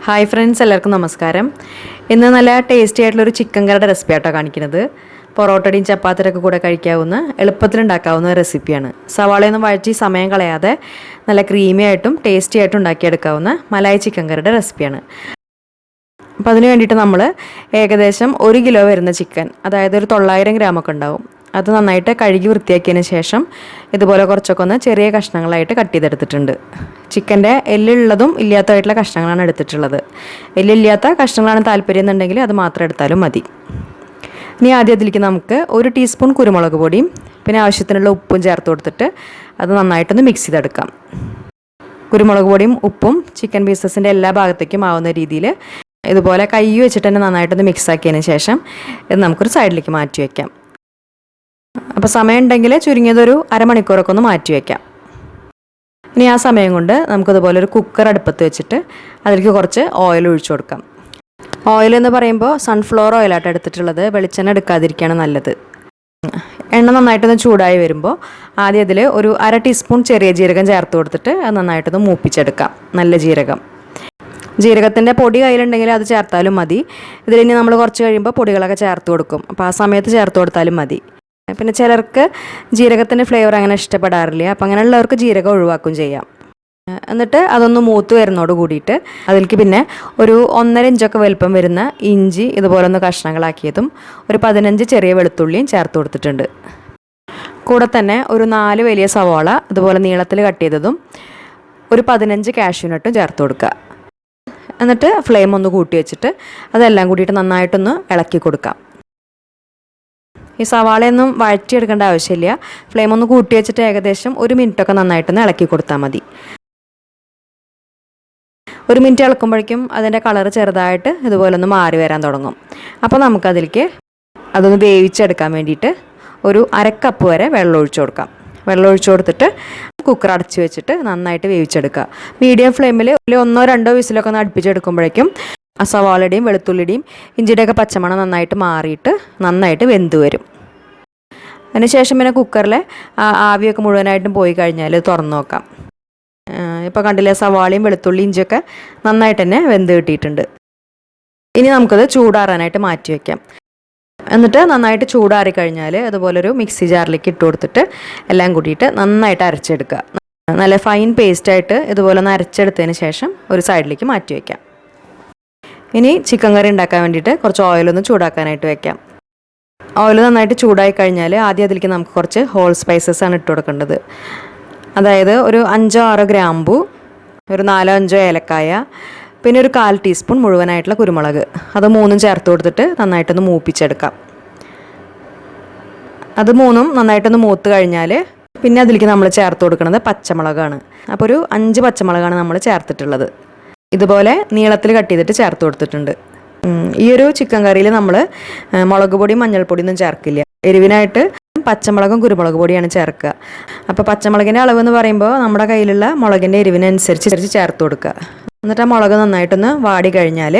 Hi friends, എല്ലാവർക്കും നമസ്കാരം. ഇന്ന് നല്ല ടേസ്റ്റി ആയിട്ടുള്ളൊരു ചിക്കൻ കറിയുടെ റെസിപ്പി ആയിട്ടോ കാണിക്കുന്നത്. പൊറോട്ടയുടെയും ചപ്പാത്തിയൊക്കെ കൂടെ കഴിക്കാവുന്ന എളുപ്പത്തിലുണ്ടാക്കാവുന്ന റെസിപ്പിയാണ്. സവാളയൊന്നും വഴറ്റി സമയം കളയാതെ നല്ല ക്രീമി ആയിട്ടും ടേസ്റ്റി ആയിട്ടും ഉണ്ടാക്കിയെടുക്കാവുന്ന മലായി ചിക്കൻ കറിയുടെ റെസിപ്പിയാണ്. അപ്പോൾ അതിന് വേണ്ടിയിട്ട് നമ്മൾ ഏകദേശം 1 കിലോ വരുന്ന ചിക്കൻ, അതായത് ഒരു 900 ഗ്രാമൊക്കെ ഉണ്ടാവും, അത് നന്നായിട്ട് കഴുകി വൃത്തിയാക്കിയതിന് ശേഷം ഇതുപോലെ കുറച്ചൊക്കെ ഒന്ന് ചെറിയ കഷ്ണങ്ങളായിട്ട് കട്ട് ചെയ്തെടുത്തിട്ടുണ്ട്. ചിക്കൻ്റെ എല്ലുള്ളതും ഇല്ലാത്തതായിട്ടുള്ള കഷ്ണങ്ങളാണ് എടുത്തിട്ടുള്ളത്. എല്ലില്ലാത്ത കഷ്ണങ്ങളാണ് താല്പര്യം എന്നുണ്ടെങ്കിൽ അത് മാത്രം എടുത്താലും മതി. ഇനി ആദ്യം അതിലേക്ക് നമുക്ക് 1 ടീസ്പൂൺ കുരുമുളക് പൊടിയും പിന്നെ ആവശ്യത്തിനുള്ള ഉപ്പും ചേർത്ത് കൊടുത്തിട്ട് അത് നന്നായിട്ടൊന്ന് മിക്സ് ചെയ്തെടുക്കാം. കുരുമുളക് പൊടിയും ഉപ്പും ചിക്കൻ പീസസിൻ്റെ എല്ലാ ഭാഗത്തേക്കും ആവുന്ന രീതിയിൽ ഇതുപോലെ കൈ വെച്ചിട്ട് തന്നെ നന്നായിട്ടൊന്ന് മിക്സ് ആക്കിയതിന് ശേഷം ഇത് നമുക്കൊരു സൈഡിലേക്ക് മാറ്റി വയ്ക്കാം. അപ്പോൾ സമയം ഉണ്ടെങ്കിൽ ചുരുങ്ങിയതൊരു അരമണിക്കൂറൊക്കെ ഒന്ന് മാറ്റി വയ്ക്കാം. ഇനി ആ സമയം കൊണ്ട് നമുക്കിതുപോലെ ഒരു കുക്കർ അടുപ്പത്ത് വെച്ചിട്ട് അതിലേക്ക് കുറച്ച് ഓയിൽ ഒഴിച്ചു കൊടുക്കാം. ഓയിൽ എന്ന് പറയുമ്പോൾ സൺഫ്ലവർ ഓയിലായിട്ട് എടുത്തിട്ടുള്ളത്, വെളിച്ചെണ്ണ എടുക്കാതിരിക്കുകയാണ് നല്ലത്. എണ്ണ നന്നായിട്ടൊന്ന് ചൂടായി വരുമ്പോൾ ആദ്യം അതിൽ ഒരു 1/2 ടീസ്പൂൺ ചെറിയ ജീരകം ചേർത്ത് കൊടുത്തിട്ട് അത് നന്നായിട്ടൊന്ന് മൂപ്പിച്ചെടുക്കാം. നല്ല ജീരകത്തിൻ്റെ പൊടി കയ്യിലുണ്ടെങ്കിൽ അത് ചേർത്താലും മതി. ഇതിലിനി നമ്മൾ കുറച്ച് കഴിയുമ്പോൾ പൊടികളൊക്കെ ചേർത്ത് കൊടുക്കും, അപ്പോൾ ആ സമയത്ത് ചേർത്ത് കൊടുത്താലും മതി. പിന്നെ ചിലർക്ക് ജീരകത്തിൻ്റെ ഫ്ലേവർ അങ്ങനെ ഇഷ്ടപ്പെടാറില്ല, അപ്പോൾ അങ്ങനെയുള്ളവർക്ക് ജീരകം ഒഴിവാക്കും ചെയ്യാം. എന്നിട്ട് അതൊന്ന് മൂത്ത് വരുന്നതോട് കൂടിയിട്ട് അതിലേക്ക് പിന്നെ ഒരു 1.5 ഇഞ്ചൊക്കെ വലുപ്പം വരുന്ന ഇഞ്ചി ഇതുപോലെ ഒന്ന് കഷ്ണങ്ങളാക്കിയതും ഒരു 15 ചെറിയ വെളുത്തുള്ളിയും ചേർത്ത് കൊടുത്തിട്ടുണ്ട്. കൂടെ തന്നെ ഒരു 4 വലിയ സവാള ഇതുപോലെ നീളത്തിൽ കട്ട് ചെയ്തതും ഒരു 15 കാഷ്യൂനട്ടും ചേർത്ത് കൊടുക്കുക. എന്നിട്ട് ഫ്ലെയിം ഒന്ന് കൂട്ടി വെച്ചിട്ട് അതെല്ലാം കൂടിയിട്ട് നന്നായിട്ടൊന്ന് ഇളക്കി കൊടുക്കാം. ഈ സവാളയൊന്നും വഴറ്റിയെടുക്കേണ്ട ആവശ്യമില്ല. ഫ്ലെയിം ഒന്ന് കൂട്ടി വെച്ചിട്ട് ഏകദേശം 1 മിനിറ്റൊക്കെ നന്നായിട്ടൊന്ന് ഇളക്കി കൊടുത്താൽ മതി. 1 മിനിറ്റ് ഇളക്കുമ്പോഴേക്കും അതിൻ്റെ കളർ ചെറുതായിട്ട് ഇതുപോലെ ഒന്ന് മാറി വരാൻ തുടങ്ങും. അപ്പോൾ നമുക്കതിലേക്ക് അതൊന്ന് വേവിച്ചെടുക്കാൻ വേണ്ടിയിട്ട് ഒരു 1/2 കപ്പ് വരെ വെള്ളം ഒഴിച്ചു കൊടുക്കാം. വെള്ളം ഒഴിച്ചു കൊടുത്തിട്ട് കുക്കർ അടച്ച് വെച്ചിട്ട് നന്നായിട്ട് വേവിച്ചെടുക്കുക. മീഡിയം ഫ്ലെയിമിൽ 1-2 വിസിലൊക്കെ ഒന്ന് അടുപ്പിച്ചെടുക്കുമ്പോഴേക്കും ആ സവാളയുടെയും വെളുത്തുള്ളിയുടെയും ഇഞ്ചിയുടെയൊക്കെ പച്ചമണം നന്നായിട്ട് മാറിയിട്ട് നന്നായിട്ട് വെന്ത് വരും. അതിനുശേഷം പിന്നെ കുക്കറിലെ ആവിയൊക്കെ മുഴുവനായിട്ടും പോയി കഴിഞ്ഞാൽ തുറന്ന് നോക്കാം. ഇപ്പോൾ കണ്ടില്ലേ, സവാളയും വെളുത്തുള്ളി ഇഞ്ചിയൊക്കെ നന്നായിട്ട് തന്നെ വെന്ത് കിട്ടിയിട്ടുണ്ട്. ഇനി നമുക്കത് ചൂടാറാനായിട്ട് മാറ്റി വയ്ക്കാം. എന്നിട്ട് നന്നായിട്ട് ചൂടാറി കഴിഞ്ഞാൽ അതുപോലൊരു മിക്സി ജാറിലേക്ക് ഇട്ട് കൊടുത്തിട്ട് എല്ലാം കൂട്ടിയിട്ട് നന്നായിട്ട് അരച്ചെടുക്കുക. നല്ല ഫൈൻ പേസ്റ്റായിട്ട് ഇതുപോലെ ഒന്ന് അരച്ചെടുത്തതിന് ശേഷം ഒരു സൈഡിലേക്ക് മാറ്റി വയ്ക്കാം. ഇനി ചിക്കൻ കറി ഉണ്ടാക്കാൻ വേണ്ടിയിട്ട് കുറച്ച് ഓയിലൊന്ന് ചൂടാക്കാനായിട്ട് വയ്ക്കാം. ഓയിൽ നന്നായിട്ട് ചൂടായി കഴിഞ്ഞാൽ ആദ്യം അതിലേക്ക് നമുക്ക് കുറച്ച് ഹോൾ സ്പൈസസ് ആണ് ഇട്ട് കൊടുക്കേണ്ടത്. അതായത് ഒരു 5-6 ഗ്രാമ്പു, ഒരു 4-5 ഏലക്കായ, പിന്നെ ഒരു 1/4 ടീസ്പൂൺ മുഴുവനായിട്ടുള്ള കുരുമുളക്, അത് 3 ചേർത്ത് കൊടുത്തിട്ട് നന്നായിട്ടൊന്ന് മൂപ്പിച്ചെടുക്കാം. അത് 3 നന്നായിട്ടൊന്ന് മൂത്ത് കഴിഞ്ഞാൽ പിന്നെ അതിലേക്ക് നമ്മൾ ചേർത്ത് കൊടുക്കുന്നത് പച്ചമുളകാണ്. അപ്പോൾ ഒരു 5 പച്ചമുളകാണ് നമ്മൾ ചേർത്തിട്ടുള്ളത്. ഇതുപോലെ നീളത്തിൽ കട്ട് ചെയ്തിട്ട് ചേർത്ത് കൊടുത്തിട്ടുണ്ട്. ഈ ഒരു ചിക്കൻ കറിയിൽ നമ്മൾ മുളക് പൊടിയും മഞ്ഞൾപ്പൊടിയൊന്നും ചേർക്കില്ല. എരിവിനായിട്ട് പച്ചമുളകും കുരുമുളക് പൊടിയാണ് ചേർക്കുക. അപ്പോൾ പച്ചമുളകിൻ്റെ അളവെന്ന് പറയുമ്പോൾ നമ്മുടെ കയ്യിലുള്ള മുളകിൻ്റെ എരിവിനനുസരിച്ച് ചേർത്ത് കൊടുക്കുക. എന്നിട്ട് ആ മുളക് നന്നായിട്ടൊന്ന് വാടി കഴിഞ്ഞാൽ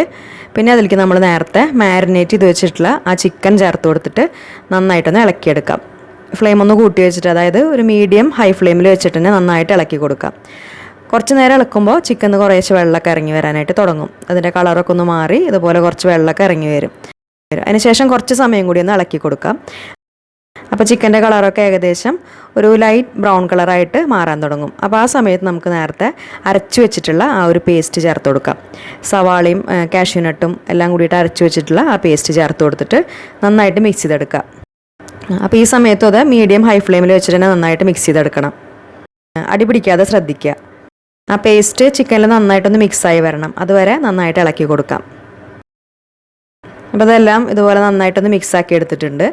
പിന്നെ അതിലേക്ക് നമ്മൾ നേരത്തെ മാരിനേറ്റ് ചെയ്ത് വെച്ചിട്ടുള്ള ആ ചിക്കൻ ചേർത്ത് കൊടുത്തിട്ട് നന്നായിട്ടൊന്ന് ഇളക്കിയെടുക്കാം. ഫ്ലെയിം ഒന്ന് കൂട്ടി വെച്ചിട്ട്, അതായത് ഒരു മീഡിയം ഹൈ ഫ്ലെയിമിൽ വെച്ചിട്ട് തന്നെ നന്നായിട്ട് ഇളക്കി കൊടുക്കാം. കുറച്ച് നേരം ഇളക്കുമ്പോൾ ചിക്കന് കുറേശ്ശെ വെള്ളമൊക്കെ ഇറങ്ങി വരാനായിട്ട് തുടങ്ങും. അതിൻ്റെ കളറൊക്കെ ഒന്ന് മാറി ഇതുപോലെ കുറച്ച് വെള്ളമൊക്കെ ഇറങ്ങി വരും. അതിനുശേഷം കുറച്ച് സമയം കൂടി ഒന്ന് ഇളക്കി കൊടുക്കാം. അപ്പോൾ ചിക്കൻ്റെ കളറൊക്കെ ഏകദേശം ഒരു ലൈറ്റ് ബ്രൗൺ കളറായിട്ട് മാറാൻ തുടങ്ങും. അപ്പോൾ ആ സമയത്ത് നമുക്ക് നേരത്തെ അരച്ചു വെച്ചിട്ടുള്ള ആ ഒരു പേസ്റ്റ് ചേർത്ത് കൊടുക്കാം. സവാളയും കാഷ്യൂനട്ടും എല്ലാം കൂടിയിട്ട് അരച്ചു വെച്ചിട്ടുള്ള ആ പേസ്റ്റ് ചേർത്ത് കൊടുത്തിട്ട് നന്നായിട്ട് മിക്സ് ചെയ്തെടുക്കുക. അപ്പോൾ ഈ സമയത്തും അത് മീഡിയം ഹൈ ഫ്ലെയിമിൽ വെച്ചിട്ട് തന്നെ നന്നായിട്ട് മിക്സ് ചെയ്തെടുക്കണം. അടി പിടിക്കാതെ ശ്രദ്ധിക്കുക. ആ പേസ്റ്റ് ചിക്കനിൽ നന്നായിട്ടൊന്ന് മിക്സായി വരണം, അതുവരെ നന്നായിട്ട് ഇളക്കി കൊടുക്കാം. അപ്പോൾ അതെല്ലാം ഇതുപോലെ നന്നായിട്ടൊന്ന് മിക്സാക്കി എടുത്തിട്ടുണ്ട്.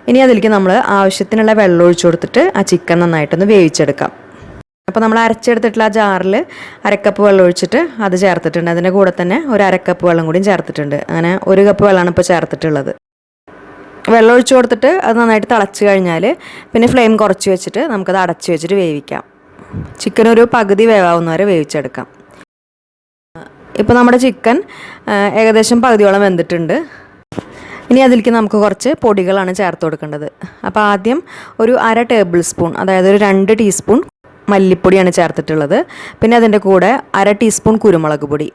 ഇനി അതിലേക്ക് നമ്മൾ ആവശ്യത്തിനുള്ള വെള്ളം ഒഴിച്ചു കൊടുത്തിട്ട് ആ ചിക്കൻ നന്നായിട്ടൊന്ന് വേവിച്ചെടുക്കാം. അപ്പോൾ നമ്മൾ അരച്ചെടുത്തിട്ടുള്ള ആ ജാറിൽ 1/2 കപ്പ് വെള്ളം ഒഴിച്ചിട്ട് അത് ചേർത്തിട്ടുണ്ട്. അതിൻ്റെ കൂടെ തന്നെ ഒരു 1/2 കപ്പ് വെള്ളം കൂടിയും ചേർത്തിട്ടുണ്ട്. അങ്ങനെ 1 കപ്പ് വെള്ളമാണ് ഇപ്പോൾ ചേർത്തിട്ടുള്ളത്. വെള്ളം ഒഴിച്ചു കൊടുത്തിട്ട് അത് നന്നായിട്ട് തിളച്ച് കഴിഞ്ഞാൽ പിന്നെ ഫ്ലെയിം കുറച്ച് വെച്ചിട്ട് നമുക്കത് അടച്ച് വെച്ചിട്ട് വേവിക്കാം. ചിക്കൻ ഒരു പകുതി വേവാവുന്ന വരെ വേവിച്ചെടുക്കാം. ഇപ്പോൾ നമ്മുടെ ചിക്കൻ ഏകദേശം പകുതിയോളം വെന്തിട്ടുണ്ട്. ഇനി അതിലേക്ക് നമുക്ക് കുറച്ച് പൊടികളാണ് ചേർത്ത് കൊടുക്കേണ്ടത്. അപ്പോൾ ആദ്യം ഒരു 1/2 ടേബിൾ സ്പൂൺ, അതായത് ഒരു 2 ടീസ്പൂൺ മല്ലിപ്പൊടിയാണ് ചേർത്തിട്ടുള്ളത്. പിന്നെ അതിൻ്റെ കൂടെ 1/2 ടീസ്പൂൺ കുരുമുളക് പൊടി,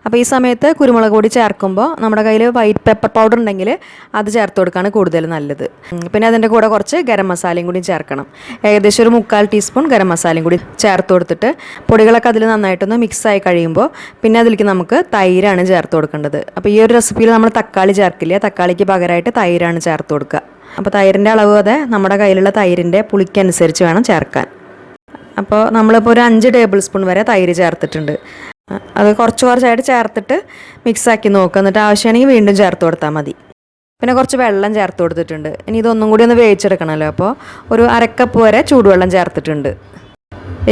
അപ്പോൾ ഈ സമയത്ത് കുരുമുളക് പൊടി ചേർക്കുമ്പോൾ നമ്മുടെ കയ്യിൽ വൈറ്റ് പെപ്പർ പൗഡർ ഉണ്ടെങ്കിൽ അത് ചേർത്ത് കൊടുക്കുകയാണ് കൂടുതൽ നല്ലത്. പിന്നെ അതിൻ്റെ കൂടെ കുറച്ച് ഗരം മസാലയും കൂടി ചേർക്കണം. ഏകദേശം ഒരു 3/4 ടീസ്പൂൺ ഗരം മസാലയും കൂടി ചേർത്ത് കൊടുത്തിട്ട് പൊടികളൊക്കെ അതിൽ നന്നായിട്ടൊന്ന് മിക്സായി കഴിയുമ്പോൾ പിന്നെ അതിലേക്ക് നമുക്ക് തൈരാണ് ചേർത്ത് കൊടുക്കേണ്ടത്. അപ്പോൾ ഈ ഒരു റെസിപ്പിയിൽ നമ്മൾ തക്കാളി ചേർക്കില്ല, തക്കാളിക്ക് പകരമായിട്ട് തൈരാണ് ചേർത്ത് കൊടുക്കുക. അപ്പോൾ തൈരിൻ്റെ അളവ് അതെ നമ്മുടെ കയ്യിലുള്ള തൈരിൻ്റെ പുളിക്കനുസരിച്ച് വേണം ചേർക്കാൻ. അപ്പോൾ നമ്മളിപ്പോൾ ഒരു 5 ടേബിൾ സ്പൂൺ വരെ തൈര് ചേർത്തിട്ടുണ്ട്. അത് കുറച്ചായിട്ട് ചേർത്തിട്ട് മിക്സാക്കി നോക്കുക. എന്നിട്ട് ആവശ്യമാണെങ്കിൽ വീണ്ടും ചേർത്ത് കൊടുത്താൽ മതി. പിന്നെ കുറച്ച് വെള്ളം ചേർത്ത് കൊടുത്തിട്ടുണ്ട്. ഇനി ഇതൊന്നും കൂടി ഒന്ന് വേവിച്ചെടുക്കണമല്ലോ. അപ്പോൾ ഒരു 1/2 കപ്പ് വരെ ചൂടുവെള്ളം ചേർത്തിട്ടുണ്ട്.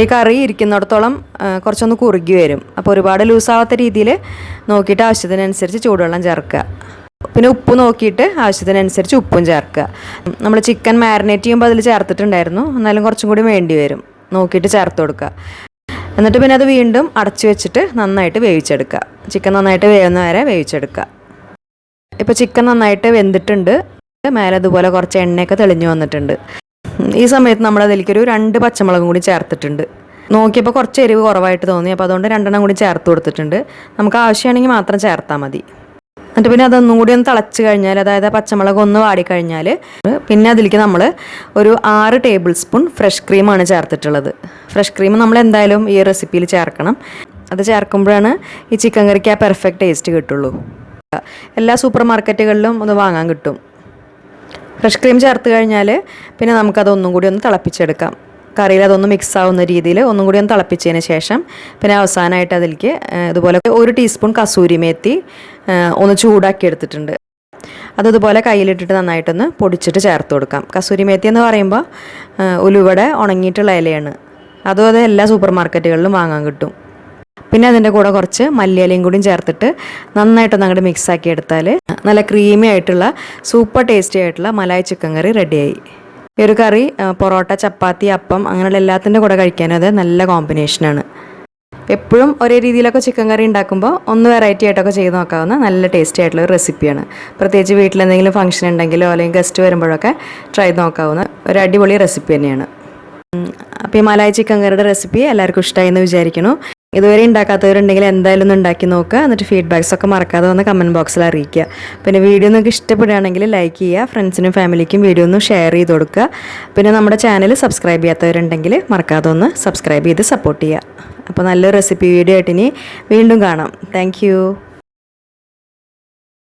ഈ കറി ഇരിക്കുന്നിടത്തോളം കുറച്ചൊന്ന് കുറുകി വരും. അപ്പോൾ ഒരുപാട് ലൂസാവാത്ത രീതിയിൽ നോക്കിയിട്ട് ആവശ്യത്തിനനുസരിച്ച് ചൂടുവെള്ളം ചേർക്കുക. പിന്നെ ഉപ്പ് നോക്കിയിട്ട് ആവശ്യത്തിനനുസരിച്ച് ഉപ്പും ചേർക്കുക. നമ്മൾ ചിക്കൻ മാരിനേറ്റ് ചെയ്യുമ്പോൾ അതിൽ ചേർത്തിട്ടുണ്ടായിരുന്നു, എന്നാലും കുറച്ചും കൂടി വേണ്ടി വരും. നോക്കിയിട്ട് ചേർത്ത് കൊടുക്കുക. എന്നിട്ട് പിന്നെ അത് വീണ്ടും അടച്ചു വെച്ചിട്ട് നന്നായിട്ട് വേവിച്ചെടുക്കുക. ചിക്കൻ നന്നായിട്ട് വേവുന്ന വരെ വേവിച്ചെടുക്കുക. ഇപ്പോൾ ചിക്കൻ നന്നായിട്ട് വെന്തിട്ടുണ്ട്. മേലെ ഇതുപോലെ കുറച്ച് എണ്ണയൊക്കെ തെളിഞ്ഞു വന്നിട്ടുണ്ട്. ഈ സമയത്ത് നമ്മൾ അതിലേക്കൊരു 2 പച്ചമുളകും കൂടി ചേർത്തിട്ടുണ്ട്. നോക്കിയപ്പോൾ കുറച്ച് എരിവ് കുറവായിട്ട് തോന്നി. അപ്പോൾ അതുകൊണ്ട് 2 കൂടി ചേർത്ത് കൊടുത്തിട്ടുണ്ട്. നമുക്ക് ആവശ്യമാണെങ്കിൽ മാത്രം ചേർത്താൽ മതി. എന്നിട്ട് പിന്നെ അതൊന്നും കൂടി ഒന്ന് തിളച്ച് കഴിഞ്ഞാൽ, അതായത് പച്ചമുളക് ഒന്ന് വാടിക്കഴിഞ്ഞാൽ പിന്നെ അതിലേക്ക് നമ്മൾ ഒരു 6 ടേബിൾ സ്പൂൺ ഫ്രഷ് ക്രീമാണ് ചേർത്തിട്ടുള്ളത്. ഫ്രഷ് ക്രീം നമ്മൾ എന്തായാലും ഈ റെസിപ്പിയിൽ ചേർക്കണം. അത് ചേർക്കുമ്പോഴാണ് ഈ ചിക്കൻ കറിക്ക് ആ പെർഫെക്റ്റ് ടേസ്റ്റ് കിട്ടുള്ളൂ. എല്ലാ സൂപ്പർ മാർക്കറ്റുകളിലും അത് വാങ്ങാൻ കിട്ടും. ഫ്രഷ് ക്രീം ചേർത്ത് കഴിഞ്ഞാൽ പിന്നെ നമുക്കതൊന്നും കൂടി ഒന്ന് തിളപ്പിച്ചെടുക്കാം. കറിയിൽ അതൊന്ന് മിക്സ് ആവുന്ന രീതിയിൽ ഒന്നും കൂടി ഒന്ന് തിളപ്പിച്ചതിന് ശേഷം പിന്നെ അവസാനമായിട്ട് അതിലേക്ക് ഇതുപോലെ 1 ടീസ്പൂൺ കസൂരി മേത്തി ഒന്ന് ചൂടാക്കി എടുത്തിട്ടുണ്ട്. അതുപോലെ കയ്യിലിട്ടിട്ട് നന്നായിട്ടൊന്ന് പൊടിച്ചിട്ട് ചേർത്ത് കൊടുക്കാം. കസൂരി മേത്തി എന്ന് പറയുമ്പോൾ ഉലുവയുടെ ഉണങ്ങിയിട്ടുള്ള ഇലയാണ്. അതും അത് എല്ലാ സൂപ്പർ മാർക്കറ്റുകളിലും വാങ്ങാൻ കിട്ടും. പിന്നെ അതിൻ്റെ കൂടെ കുറച്ച് മല്ലിയിലയും കൂടി ചേർത്തിട്ട് നന്നായിട്ടൊന്ന് അങ്ങോട്ട് മിക്സാക്കി എടുത്താൽ നല്ല ക്രീമി ആയിട്ടുള്ള സൂപ്പർ ടേസ്റ്റി ആയിട്ടുള്ള മലായ് ചിക്കൻ കറി റെഡിയായി. ഈ ഒരു കറി പൊറോട്ട, ചപ്പാത്തി, അപ്പം അങ്ങനെയുള്ള എല്ലാത്തിൻ്റെ കൂടെ കഴിക്കാനും അത് നല്ല കോമ്പിനേഷനാണ്. എപ്പോഴും ഒരേ രീതിയിലൊക്കെ ചിക്കൻ കറി ഉണ്ടാക്കുമ്പോൾ ഒന്ന് വെറൈറ്റി ആയിട്ടൊക്കെ ചെയ്ത് നോക്കാവുന്ന നല്ല ടേസ്റ്റി ആയിട്ടുള്ള ഒരു റെസിപ്പിയാണ്. പ്രത്യേകിച്ച് വീട്ടിലെന്തെങ്കിലും ഫംഗ്ഷൻ ഉണ്ടെങ്കിലോ അല്ലെങ്കിൽ ഗസ്റ്റ് വരുമ്പോഴൊക്കെ ട്രൈ നോക്കാവുന്ന ഒരു അടിപൊളി റെസിപ്പി തന്നെയാണ്. അപ്പോൾ ഈ മലായ് ചിക്കൻ കറിയുടെ റെസിപ്പി എല്ലാവർക്കും ഇഷ്ടമായി എന്ന് വിചാരിക്കുന്നു. ഇതുവരെ ഉണ്ടാക്കാത്തവരുണ്ടെങ്കിൽ എന്തായാലും ഒന്ന് ഉണ്ടാക്കി നോക്കുക. എന്നിട്ട് ഫീഡ്ബാക്സൊക്കെ മറക്കാതെ വന്ന് കമൻറ്റ് ബോക്സിൽ അറിയിക്കുക. പിന്നെ വീഡിയോ നിങ്ങൾക്ക് ഇഷ്ടപ്പെടുകയാണെങ്കിൽ ലൈക്ക് ചെയ്യുക, ഫ്രണ്ട്സിനും ഫാമിലിക്കും വീഡിയോ ഒന്ന് ഷെയർ ചെയ്ത് കൊടുക്കുക. പിന്നെ നമ്മുടെ ചാനൽ സബ്സ്ക്രൈബ് ചെയ്യാത്തവരുണ്ടെങ്കിൽ മറക്കാതെ ഒന്ന് സബ്സ്ക്രൈബ് ചെയ്ത് സപ്പോർട്ട് ചെയ്യുക. അപ്പോൾ നല്ലൊരു റെസിപ്പി വീഡിയോ ആയിട്ട് ഇനി വീണ്ടും കാണാം. താങ്ക്